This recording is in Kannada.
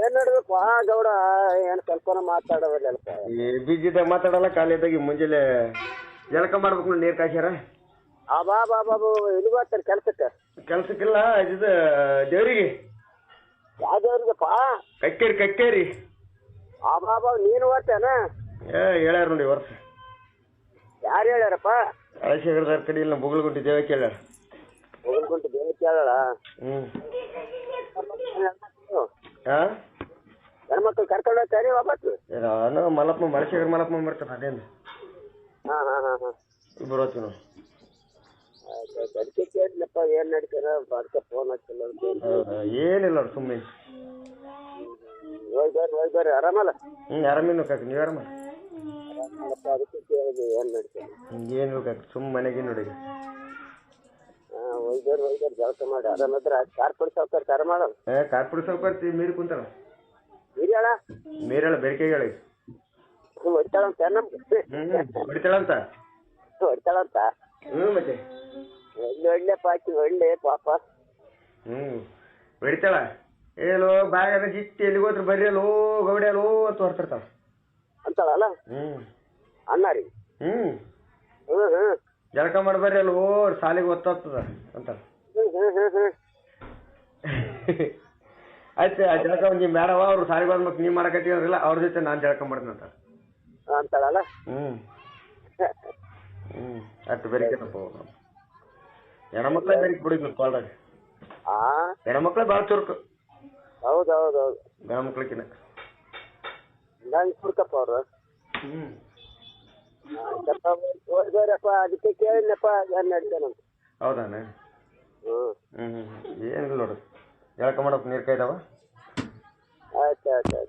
ಏನ್ ನಡ್ದಪ್ಪ ಗೌಡ ಏನ್ ಸ್ವಲ್ಪನ ಮಾತಾಡೋದಿಲ್ಲಪ್ಪ. ಬಿಜಿದಾಗ ಮಾತಾಡಲ್ಲ, ಕಾಲೇಜಾಗಿ ಮುಂಜಾನೆ ಜಳಕ ಮಾಡ್ಬೇಕು, ನೀರ್ ಕಾಯ್ಸ್ಯಾರ. ಬಾ ಬಾ ಬಾಬು ಎಲ್ಲಿಗೆ ಹೋಗ್ತಾರೆ ಕೆಲ್ಸಕ್ಕೆ? ಕೆಲ್ಸಕ್ಕಿಲ್ಲ, ಇದು ದೇವ್ರಿಗೆ. ಯಾವ ದೇವ್ರಿಗಪ್ಪ? ಕಕ್ಕೇರಿ. ಬಾ ಬಾ ನೀನು ಹೋಗ್ತೇನ? ಹೇಳ್ಯಾರ ನೋಡಿ ವರ್ಷ. ಯಾರು ಹೇಳ್ಯಾರಪ್ಪ? ಅಳಶೇಖರದಾರ ಕಡೆ ಇಲ್ಲ, ಬುಗ್ಲಗುಂಟಿ ದೇವಕ್ಕೆ ಹೇಳ್ಯಾರ. ಹೋಗ್ಬಿಟ್ಟು ದೇವಕ್ಕೆ ಹೇಳ. ಹೆಣ್ಮಕ್ಳು ಕರ್ಕೊಂಡು ಹೋಗ್ತಾರೆ ವಾಪಸ್? ನಾನು ಮಲಪ್ಪ ಮಳಶೇಖರ ಮಲಪ್ಪ ಬರ್ತಾರೆ ಅದೇನು. ಇಬ್ಬರು ಹೋಗ್ತೀವಿ ನಾವು. ಅದಕ್ಕೆ ಕೇಳಿದ್ನಪ್ಪ ಏನ್ ನಡೀತಾರ, ಅದಕ್ಕೆ ಫೋನ್ ಹಚ್ಚಿಲ್ಲ. ಏನಿಲ್ಲ ಅವ್ರು ಸುಮ್ಮನೆ ಹೋಗಿ ಬರ್ರಿ ಆರಾಮಲ್ಲ? ಆರಾಮಿನ ಕಾಕ, ನೀವು ಆರಾಮ? ಅದಕ್ಕೆ ಕೇಳಿದ್ವಿ ಏನ್ ನಡೀತಾರ. ಏನು ಕಾಕ, ಸುಮ್ಮ ಮನೆಗೆ ನೋಡಿ. ಹೋಗಿ ಬರ್ರಿ ಜಳಕ ಮಾಡಿ ಆರಾಮದ್ರ ಕಾರ್ಪುಡಿ ಸಾವ್ಕಾರ ಕರ ಮಾಡಲ್ಲ. ಕಾರ್ಪುಡಿ ಸಾವ್ಕಾರ ಮೀರಿ ಕುಂತಾರ. ಹಿರಿಯಳ ಮೀರಳ ಬೆರಕೆಗೆ ಹೇಳಿ ಹೊಡಿತಾಳಂತ ನಮ್ಗೆ. ಹೊಡಿತಾಳಂತ. ಮತ್ತೆ ಒಳ್ಳೆ ಪಾಕಿ ಒಳ್ಳೆ ಪಾಪ. ಹೊಡಿತಾಳ. ಏನೋ ಬಾಯಾಗ ಜಿಟ್ಟಿ ಎಲ್ಲಿಗೆ ಹೋದ್ರು ಬರ್ರಿ ಅಲ್ಲೋ ಗೌಡಿ ಅಲ್ಲೋ ಅಂತ ಹೊರ್ತಿರ್ತಾಳ ಅಂತಾಳಲ್ಲ. ಅಣ್ಣ ರೀ. ಜಳಕ ಮಾಡಿ ಬರ್ರಿ ಅಲ್ಲೋ ಸಾಲಿಗೆ ಒತ್ತಾಗ್ತದ ಅಂತ. ಆಯ್ತು ಜಳಕ ನೀವು ಬೇಡವ, ಅವ್ರು ಸಾಲಿಗೆ ಬಂದ್ಬೇಕು ನೀವು ಮಾಡಕತ್ತೀವ್ರಿಲ್ಲ, ಅವ್ರ ಜೊತೆ ನಾನು ಜಳಕ ಮಾಡ್ತೀನಿ ಅಂತ ಅಂತಾಳಲ್ಲ. ಅಷ್ಟು ಬೆರಿಕೆನಪ್ಪ ಹೆಣ್ಮಕ್ಳೇ ಬೆರಿಕೆ ಬಿಡಿದ್ಲು ಪಾಲ್ದಾಗ. ಹೆಣ್ಮಕ್ಳೇ ಭಾಳ ಚುರುಕು. ಹೌದೌದೌದು, ಗಣಮಕ್ಳಕ್ಕಿನ ನಂಗೆ ಚುರುಕಪ್ಪ ಅವ್ರು. ಹೋಗ್ಬಾರಪ್ಪ, ಅದಕ್ಕೆ ಕೇಳಿದ್ನಪ್ಪ ಏನ್ ನಡೀತಾನಂತ. ಹೌದಾನೆ? ಏನಿಲ್ಲ ನೋಡ್ರಿ, ಜಳಕ ಮಾಡಕ್ ನೀರು ಕಾಯ್ದಾವ. ಆಯ್ತು.